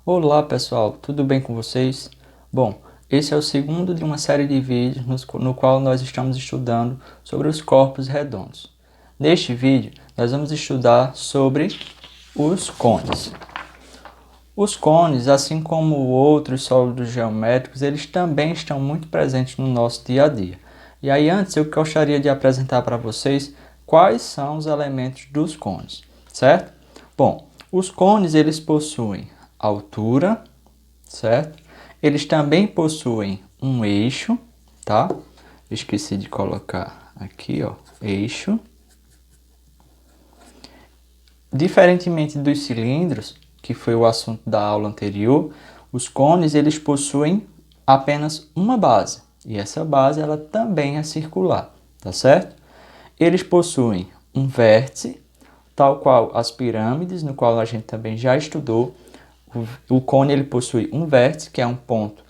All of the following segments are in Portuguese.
Olá pessoal, tudo bem com vocês? Bom, esse é o segundo de uma série de vídeos no qual nós estamos estudando sobre os corpos redondos. Neste vídeo, nós vamos estudar sobre os cones. Os cones, assim como outros sólidos geométricos, eles também estão muito presentes no nosso dia a dia. E aí, antes, eu gostaria de apresentar para vocês quais são os elementos dos cones, certo? Bom, os cones, eles possuem altura, certo? Eles também possuem um eixo, tá? Esqueci de colocar aqui, ó, eixo. Diferentemente dos cilindros, que foi o assunto da aula anterior, os cones eles possuem apenas uma base, e essa base ela também é circular, tá certo? Eles possuem um vértice, tal qual as pirâmides, no qual a gente também já estudou. O cone ele possui um vértice, que é um ponto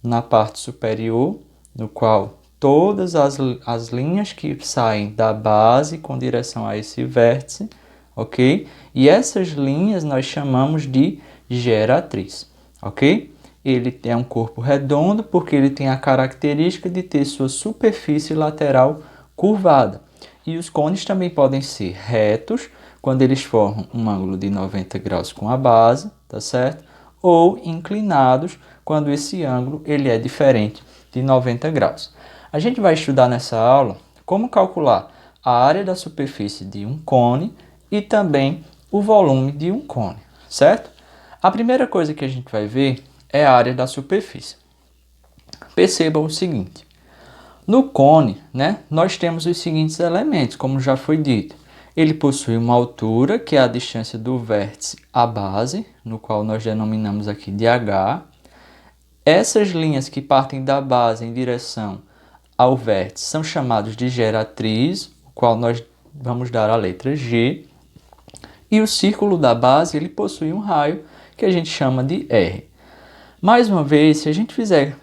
na parte superior, no qual todas as linhas que saem da base com direção a esse vértice, ok? E essas linhas nós chamamos de geratriz, ok? Ele é um corpo redondo porque ele tem a característica de ter sua superfície lateral curvada. E os cones também podem ser retos, quando eles formam um ângulo de 90 graus com a base, tá certo? Ou inclinados, quando esse ângulo ele é diferente de 90 graus. A gente vai estudar nessa aula como calcular a área da superfície de um cone e também o volume de um cone, certo? A primeira coisa que a gente vai ver é a área da superfície. Perceba o seguinte: no cone, nós temos os seguintes elementos, como já foi dito. Ele possui uma altura, que é a distância do vértice à base, no qual nós denominamos aqui de h. Essas linhas que partem da base em direção ao vértice são chamados de geratriz, o qual nós vamos dar a letra G. E o círculo da base ele possui um raio, que a gente chama de R. Mais uma vez, se a gente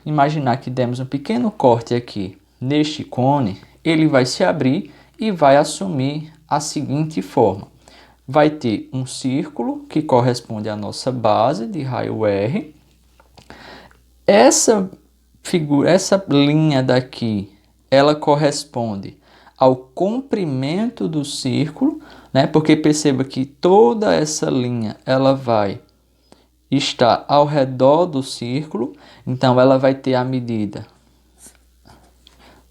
imaginar que demos um pequeno corte aqui neste cone, ele vai se abrir e vai assumir a seguinte forma. Vai ter um círculo que corresponde à nossa base de raio R. Essa linha daqui, ela corresponde ao comprimento do círculo, porque perceba que toda essa linha ela vai estar ao redor do círculo, então ela vai ter a medida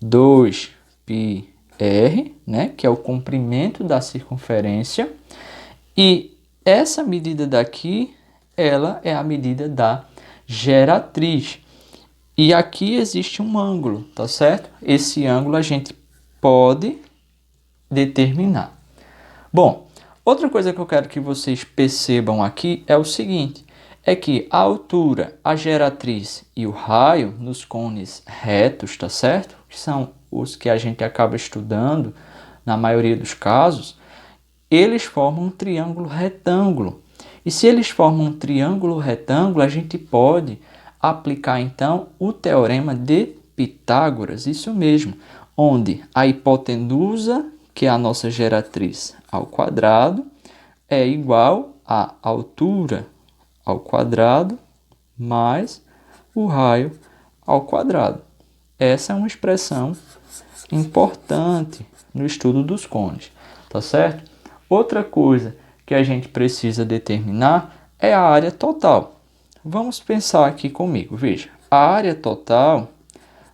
2πr, que é o comprimento da circunferência, e essa medida daqui, ela é a medida da geratriz. E aqui existe um ângulo, tá certo? Esse ângulo a gente pode determinar. Bom, outra coisa que eu quero que vocês percebam aqui é o seguinte, é que a altura, a geratriz e o raio nos cones retos, tá certo? Que são os que a gente acaba estudando na maioria dos casos, eles formam um triângulo retângulo. E se eles formam um triângulo retângulo, a gente pode aplicar então o teorema de Pitágoras, isso mesmo, onde a hipotenusa, que é a nossa geratriz ao quadrado, é igual à altura ao quadrado mais o raio ao quadrado. Essa é uma expressão importante no estudo dos cones, tá certo? Outra coisa que a gente precisa determinar é a área total. Vamos pensar aqui comigo, veja. A área total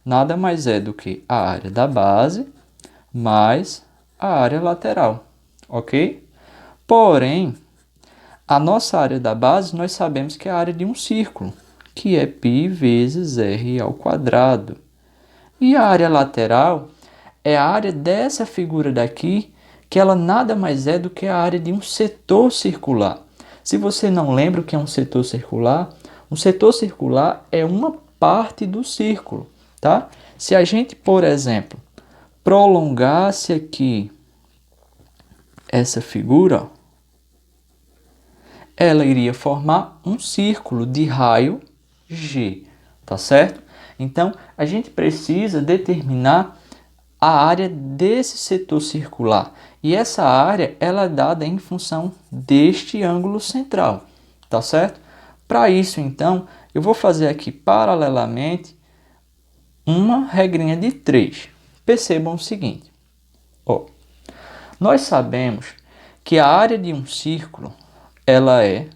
nada mais é do que a área da base mais a área lateral, ok? Porém, a nossa área da base, nós sabemos que é a área de um círculo, que é π vezes r ao quadrado. E a área lateral é a área dessa figura daqui, que ela nada mais é do que a área de um setor circular. Se você não lembra o que é um setor circular é uma parte do círculo, tá? Se a gente, por exemplo, prolongasse aqui essa figura, ó, ela iria formar um círculo de raio G, tá certo? Então, a gente precisa determinar a área desse setor circular. E essa área, ela é dada em função deste ângulo central, tá certo? Para isso, então, eu vou fazer aqui paralelamente uma regrinha de 3. Percebam o seguinte, ó, nós sabemos que a área de um círculo, ela é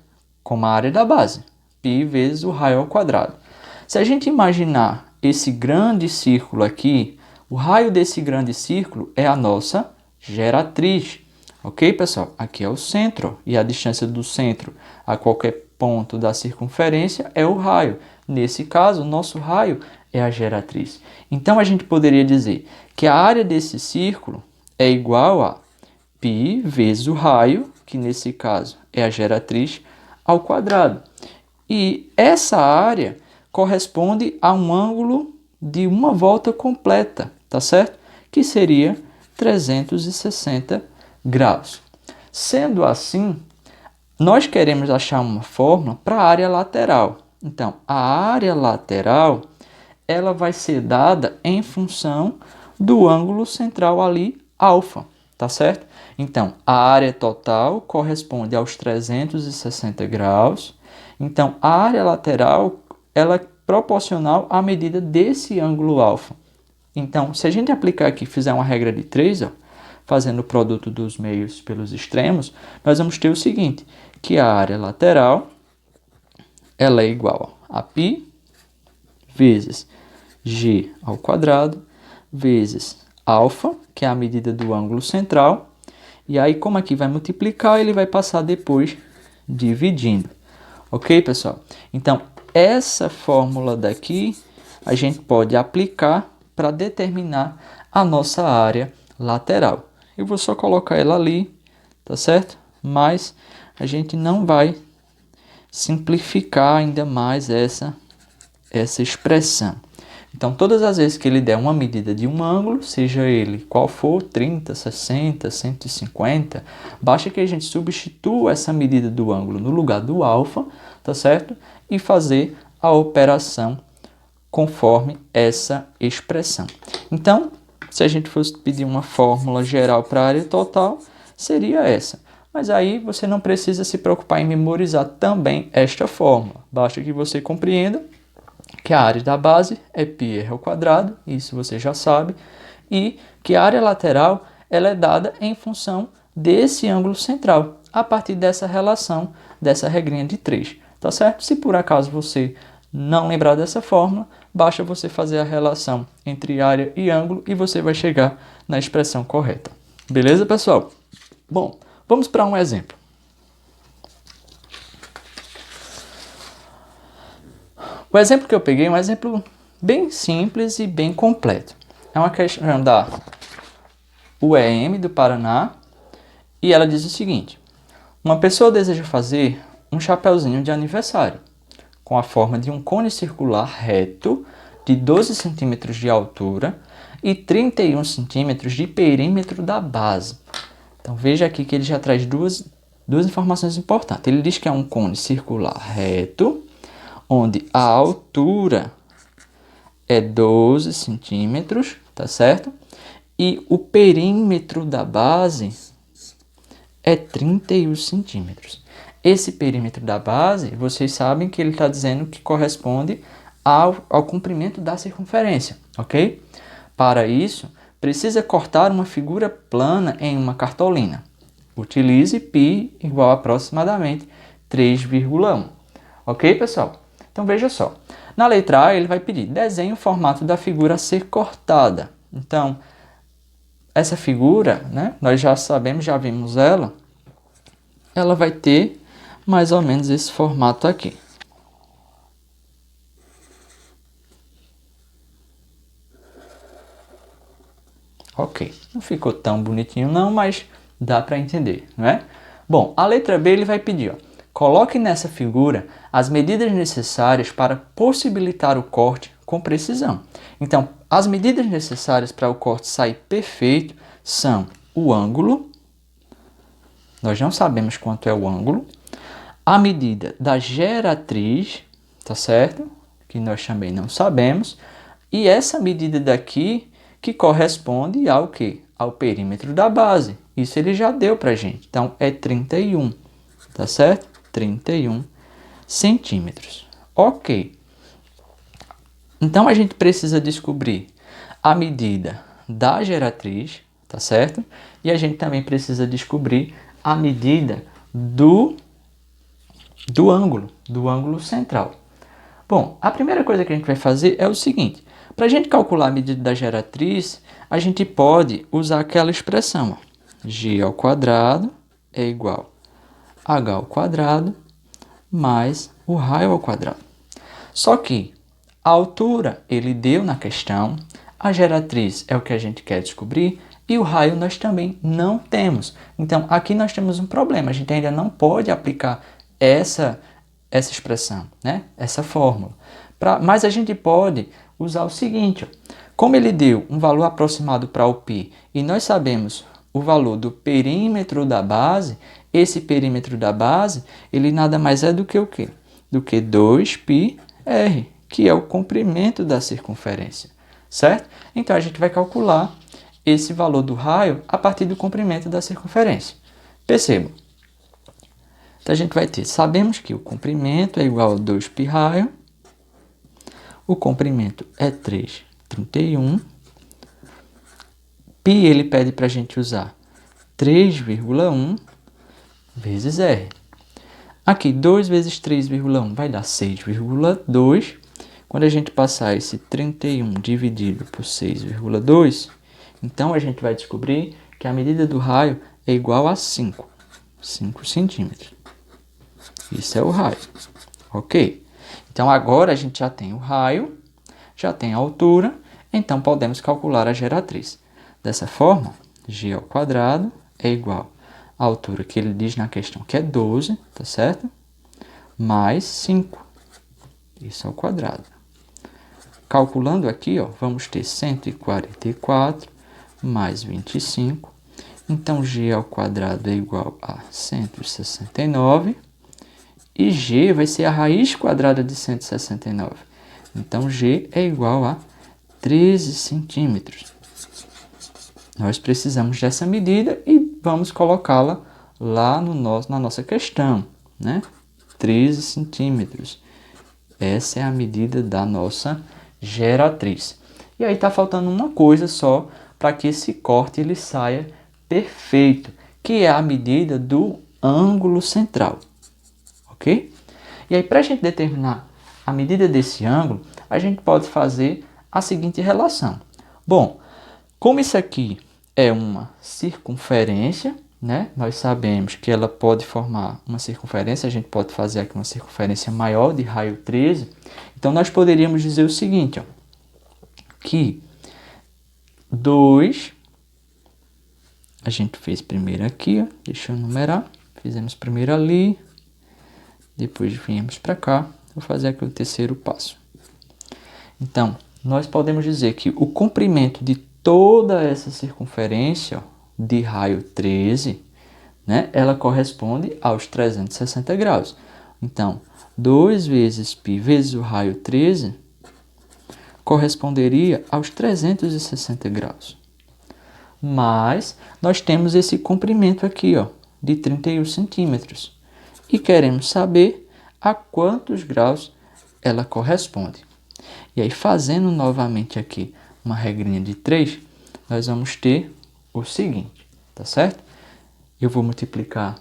como a área da base, π vezes o raio ao quadrado. Se a gente imaginar esse grande círculo aqui, o raio desse grande círculo é a nossa geratriz. Ok, pessoal? Aqui é o centro e a distância do centro a qualquer ponto da circunferência é o raio. Nesse caso, o nosso raio é a geratriz. Então, a gente poderia dizer que a área desse círculo é igual a π vezes o raio, que nesse caso é a geratriz, ao quadrado. E essa área corresponde a um ângulo de uma volta completa, tá certo? Que seria 360 graus. Sendo assim, nós queremos achar uma fórmula para a área lateral. Então, a área lateral, ela vai ser dada em função do ângulo central ali, alfa, tá certo? Então, a área total corresponde aos 360 graus. Então, a área lateral, ela é proporcional à medida desse ângulo alfa. Então, se a gente aplicar aqui, fizer uma regra de 3, ó, fazendo o produto dos meios pelos extremos, nós vamos ter o seguinte, que a área lateral, ela é igual a π vezes g ao quadrado, vezes alfa, que é a medida do ângulo central, e aí como aqui vai multiplicar, ele vai passar depois dividindo. Ok, pessoal? Então, essa fórmula daqui, a gente pode aplicar para determinar a nossa área lateral. Eu vou só colocar ela ali, tá certo? Mas a gente não vai simplificar ainda mais essa expressão. Então, todas as vezes que ele der uma medida de um ângulo, seja ele qual for, 30, 60, 150, basta que a gente substitua essa medida do ângulo no lugar do alfa, tá certo? E fazer a operação conforme essa expressão. Então, se a gente fosse pedir uma fórmula geral para a área total, seria essa. Mas aí você não precisa se preocupar em memorizar também esta fórmula. Basta que você compreenda que a área da base é πr ao quadrado, isso você já sabe, e que a área lateral ela é dada em função desse ângulo central, a partir dessa relação, dessa regrinha de 3, tá certo? Se por acaso você não lembrar dessa fórmula, basta você fazer a relação entre área e ângulo e você vai chegar na expressão correta. Beleza, pessoal? Bom, vamos para um exemplo. O exemplo que eu peguei é um exemplo bem simples e bem completo. É uma questão da UEM do Paraná e ela diz o seguinte: uma pessoa deseja fazer um chapeuzinho de aniversário com a forma de um cone circular reto de 12 centímetros de altura e 31 centímetros de perímetro da base. Então veja aqui que ele já traz duas informações importantes. Ele diz que é um cone circular reto, onde a altura é 12 centímetros, tá certo? E o perímetro da base é 31 centímetros. Esse perímetro da base, vocês sabem que ele está dizendo que corresponde ao comprimento da circunferência, ok? Para isso, precisa cortar uma figura plana em uma cartolina. Utilize π igual a aproximadamente 3,1. Ok, pessoal? Então, veja só. Na letra A, ele vai pedir, desenhe o formato da figura a ser cortada. Então, essa figura, né, nós já sabemos, já vimos ela, ela vai ter mais ou menos esse formato aqui. Ok, não ficou tão bonitinho não, mas dá para entender, não é? Bom, a letra B ele vai pedir, ó, coloque nessa figura as medidas necessárias para possibilitar o corte com precisão. Então, as medidas necessárias para o corte sair perfeito são o ângulo, nós não sabemos quanto é o ângulo, a medida da geratriz, tá certo? Que nós também não sabemos, e essa medida daqui que corresponde ao quê? Ao perímetro da base. Isso ele já deu pra gente. Então, é 31, tá certo? 31 centímetros. Ok. Então, a gente precisa descobrir a medida da geratriz, tá certo? E a gente também precisa descobrir a medida do ângulo central. Bom, a primeira coisa que a gente vai fazer é o seguinte. Para a gente calcular a medida da geratriz, a gente pode usar aquela expressão. Ó, g ao quadrado é igual a h ao quadrado mais o raio ao quadrado. Só que a altura ele deu na questão, a geratriz é o que a gente quer descobrir e o raio nós também não temos. Então, aqui nós temos um problema, a gente ainda não pode aplicar essa expressão, né? Essa fórmula. Mas a gente pode usar o seguinte, ó. Como ele deu um valor aproximado para o π e nós sabemos o valor do perímetro da base, esse perímetro da base, ele nada mais é do que o quê? Do que 2πr, que é o comprimento da circunferência, certo? Então, a gente vai calcular esse valor do raio a partir do comprimento da circunferência. Percebam. Então, a gente vai ter, sabemos que o comprimento é igual a 2π raio, o comprimento é 3,31, π ele pede para a gente usar 3,1 vezes r. Aqui, 2 vezes 3,1 vai dar 6,2. Quando a gente passar esse 31 dividido por 6,2, então a gente vai descobrir que a medida do raio é igual a 5 centímetros. Isso é o raio, ok? Então, agora a gente já tem o raio, já tem a altura, então podemos calcular a geratriz. Dessa forma, g ao quadrado é igual à altura que ele diz na questão, que é 12, tá certo? Mais 5, isso ao quadrado. Calculando aqui, ó, vamos ter 144 mais 25, então g ao quadrado é igual a 169, e g vai ser a raiz quadrada de 169. Então, g é igual a 13 centímetros. Nós precisamos dessa medida e vamos colocá-la lá na nossa questão, né? 13 centímetros. Essa é a medida da nossa geratriz. E aí está faltando uma coisa só para que esse corte ele saia perfeito, que é a medida do ângulo central. Ok? E aí, para a gente determinar a medida desse ângulo, a gente pode fazer a seguinte relação. Bom, como isso aqui é uma circunferência, né? Nós sabemos que ela pode formar uma circunferência, a gente pode fazer aqui uma circunferência maior de raio 13. Então, nós poderíamos dizer o seguinte, ó, que 2, a gente fez primeiro aqui, ó, deixa eu numerar, fizemos primeiro ali, depois viemos para cá, vou fazer aqui o terceiro passo. Então, nós podemos dizer que o comprimento de toda essa circunferência, ó, de raio 13, né, ela corresponde aos 360 graus. Então, 2 vezes π vezes o raio 13 corresponderia aos 360 graus. Mas nós temos esse comprimento aqui, ó, de 31 centímetros. E queremos saber a quantos graus ela corresponde. E aí, fazendo novamente aqui uma regrinha de 3, nós vamos ter o seguinte, tá certo? Eu vou multiplicar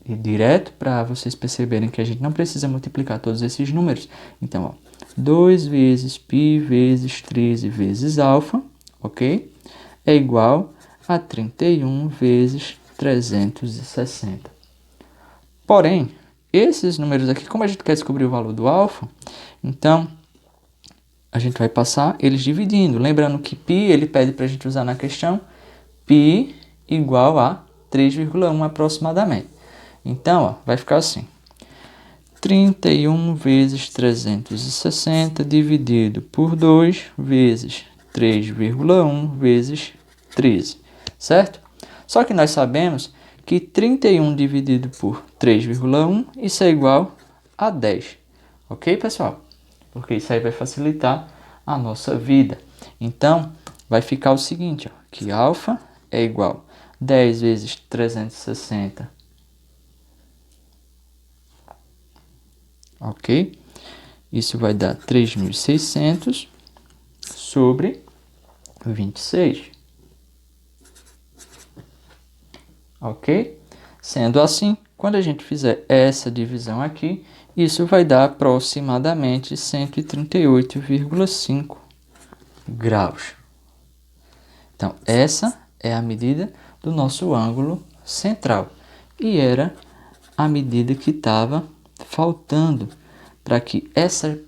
direto para vocês perceberem que a gente não precisa multiplicar todos esses números. Então, ó, 2 vezes π vezes 13 vezes alfa, ok? É igual a 31 vezes 360. Porém, esses números aqui, como a gente quer descobrir o valor do alfa, então a gente vai passar eles dividindo. Lembrando que π ele pede para a gente usar na questão π igual a 3,1 aproximadamente. Então, ó, vai ficar assim. 31 vezes 360 dividido por 2 vezes 3,1 vezes 13, certo? Só que nós sabemos que 31 dividido por 3,1, isso é igual a 10. Ok, pessoal? Porque isso aí vai facilitar a nossa vida. Então, vai ficar o seguinte, ó, que alfa é igual a 10 vezes 360 ok? Isso vai dar 3.600 sobre 26, ok? Sendo assim, quando a gente fizer essa divisão aqui, isso vai dar aproximadamente 138,5 graus. Então, essa é a medida do nosso ângulo central. E era a medida que estava faltando para que essa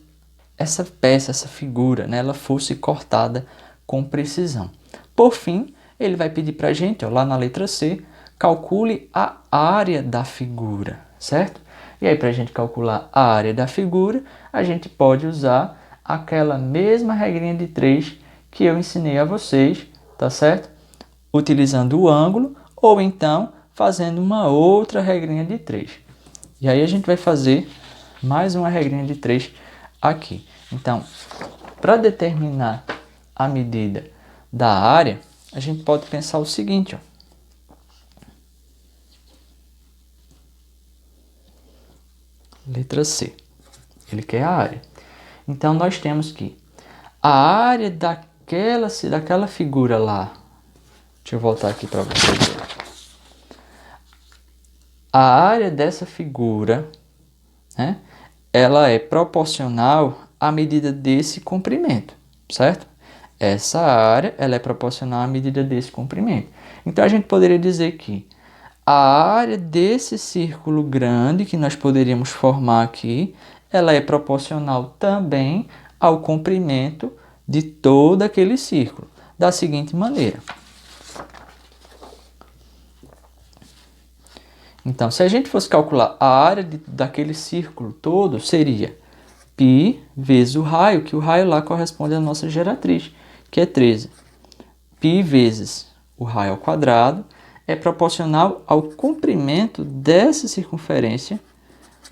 peça, essa figura, né, ela fosse cortada com precisão. Por fim, ele vai pedir para a gente, ó, lá na letra C, calcule a área da figura, certo? E aí, para a gente calcular a área da figura, a gente pode usar aquela mesma regrinha de 3 que eu ensinei a vocês, tá certo? Utilizando o ângulo ou então fazendo uma outra regrinha de 3. E aí a gente vai fazer mais uma regrinha de 3 aqui. Então, para determinar a medida da área, a gente pode pensar o seguinte, ó. Letra C. Ele quer a área. Então, nós temos que a área daquela figura lá. Deixa eu voltar aqui para vocês verem. A área dessa figura, né, ela é proporcional à medida desse comprimento, certo? Essa área ela é proporcional à medida desse comprimento. Então, a gente poderia dizer que a área desse círculo grande que nós poderíamos formar aqui, ela é proporcional também ao comprimento de todo aquele círculo, da seguinte maneira. Então, se a gente fosse calcular a área daquele círculo todo, seria π vezes o raio, que o raio lá corresponde à nossa geratriz, que é 13. Π vezes o raio ao quadrado é proporcional ao comprimento dessa circunferência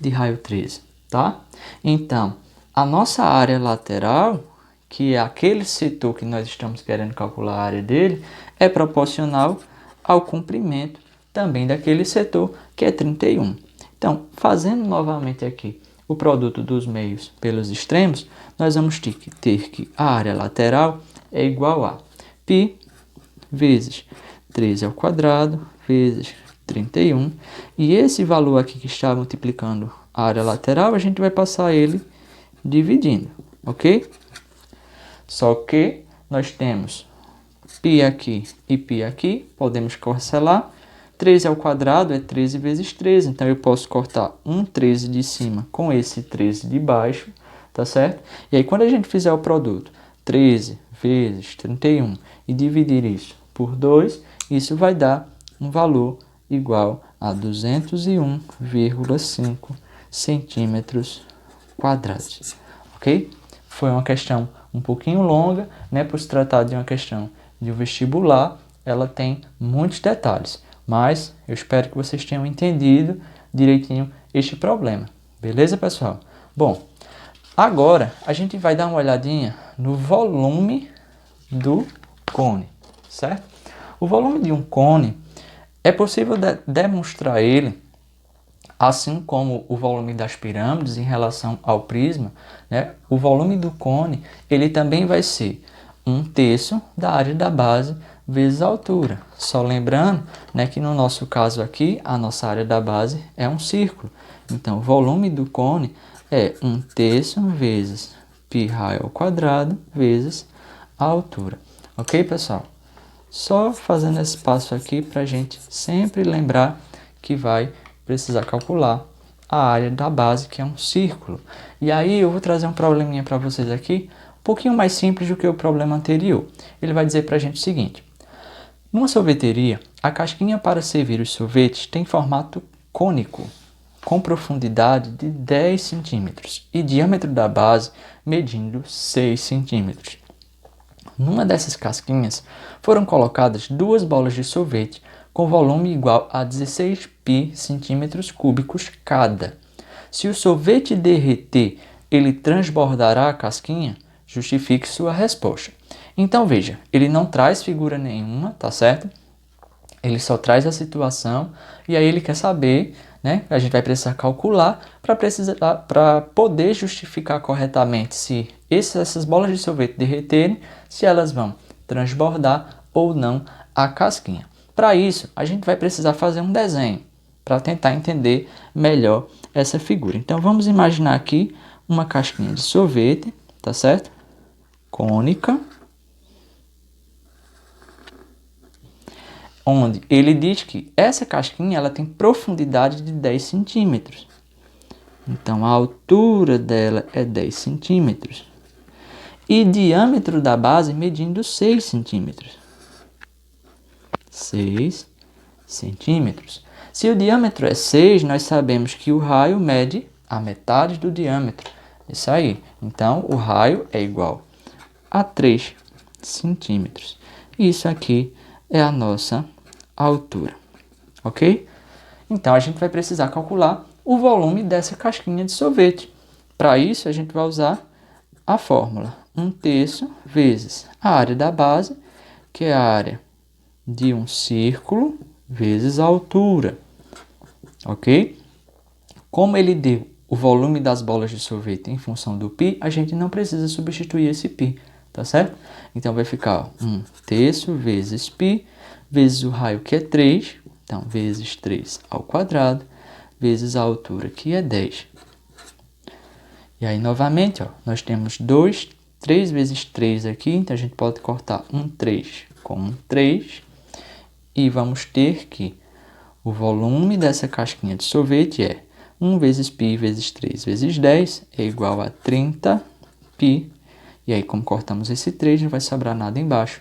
de raio 13, tá? Então, a nossa área lateral, que é aquele setor que nós estamos querendo calcular a área dele, é proporcional ao comprimento também daquele setor, que é 31. Então, fazendo novamente aqui o produto dos meios pelos extremos, nós vamos ter que a área lateral é igual a π vezes 13 ao quadrado vezes 31. E esse valor aqui que está multiplicando a área lateral, a gente vai passar ele dividindo, ok? Só que nós temos π aqui e π aqui, podemos cancelar. 13 ao quadrado é 13 vezes 13, então eu posso cortar um 13 de cima com esse 13 de baixo, tá certo? E aí quando a gente fizer o produto 13 vezes 31 e dividir isso por 2, isso vai dar um valor igual a 201,5 centímetros quadrados, ok? Foi uma questão um pouquinho longa, né? Por se tratar de uma questão de um vestibular, ela tem muitos detalhes. Mas eu espero que vocês tenham entendido direitinho este problema. Beleza, pessoal? Bom, agora a gente vai dar uma olhadinha no volume do cone, certo? O volume de um cone é possível demonstrar ele, assim como o volume das pirâmides em relação ao prisma, né? O volume do cone ele também vai ser 1/3 da área da base vezes a altura. Só lembrando, né, que no nosso caso aqui, a nossa área da base é um círculo. Então, o volume do cone é 1/3 vezes π raio ao quadrado vezes a altura. Ok, pessoal? Só fazendo esse passo aqui para a gente sempre lembrar que vai precisar calcular a área da base, que é um círculo. E aí eu vou trazer um probleminha para vocês aqui, um pouquinho mais simples do que o problema anterior. Ele vai dizer para a gente o seguinte: numa sorveteria, a casquinha para servir os sorvetes tem formato cônico, com profundidade de 10 centímetros e diâmetro da base medindo 6 centímetros. Numa dessas casquinhas foram colocadas 2 bolas de sorvete com volume igual a 16 π centímetros cúbicos cada. Se o sorvete derreter, ele transbordará a casquinha? Justifique sua resposta. Então veja, ele não traz figura nenhuma, tá certo? Ele só traz a situação e aí ele quer saber, né? A gente vai precisar calcular para poder justificar corretamente se essas bolas de sorvete derreterem, se elas vão transbordar ou não a casquinha. Para isso, a gente vai precisar fazer um desenho para tentar entender melhor essa figura. Então, vamos imaginar aqui uma casquinha de sorvete, tá certo? Cônica, onde ele diz que essa casquinha ela tem profundidade de 10 centímetros. Então, a altura dela é 10 centímetros. E diâmetro da base medindo 6 centímetros. 6 centímetros. Se o diâmetro é 6, nós sabemos que o raio mede a metade do diâmetro. Isso aí. Então, o raio é igual a 3 centímetros. Isso aqui é a nossa altura. Ok? Então, a gente vai precisar calcular o volume dessa casquinha de sorvete. Para isso, a gente vai usar a fórmula 1/3 vezes a área da base, que é a área de um círculo, vezes a altura. Ok? Como ele deu o volume das bolas de sorvete em função do π, a gente não precisa substituir esse π, tá certo? Então, vai ficar 1/3 vezes π, vezes o raio, que é 3, então, vezes 3 ao quadrado, vezes a altura, que é 10. E aí, novamente, ó, nós temos 3 vezes 3 aqui, então a gente pode cortar 3 com 3. E vamos ter que o volume dessa casquinha de sorvete é 1 vezes π vezes 3 vezes 10 é igual a 30π. E aí, como cortamos esse 3, não vai sobrar nada embaixo.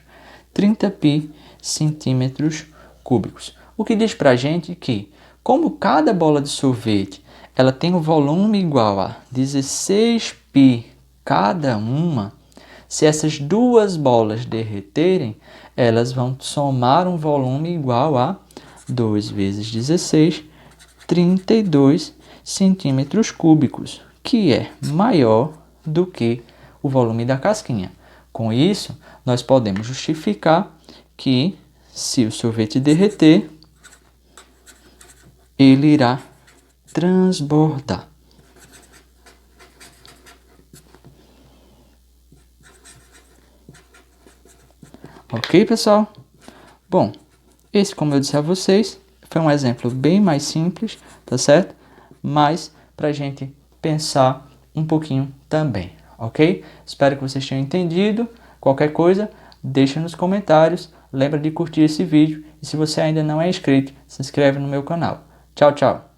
30π centímetros cúbicos. O que diz para a gente que, como cada bola de sorvete ela tem um volume igual a 16π cada uma, se essas duas bolas derreterem, elas vão somar um volume igual a 2 vezes 16, 32 centímetros cúbicos, que é maior do que o volume da casquinha. Com isso, nós podemos justificar que, se o sorvete derreter, ele irá transbordar. Ok, pessoal? Bom, esse, como eu disse a vocês, foi um exemplo bem mais simples, tá certo? Mas para a gente pensar um pouquinho também, ok? Espero que vocês tenham entendido. Qualquer coisa, deixa nos comentários. Lembra de curtir esse vídeo. E se você ainda não é inscrito, se inscreve no meu canal. Tchau, tchau!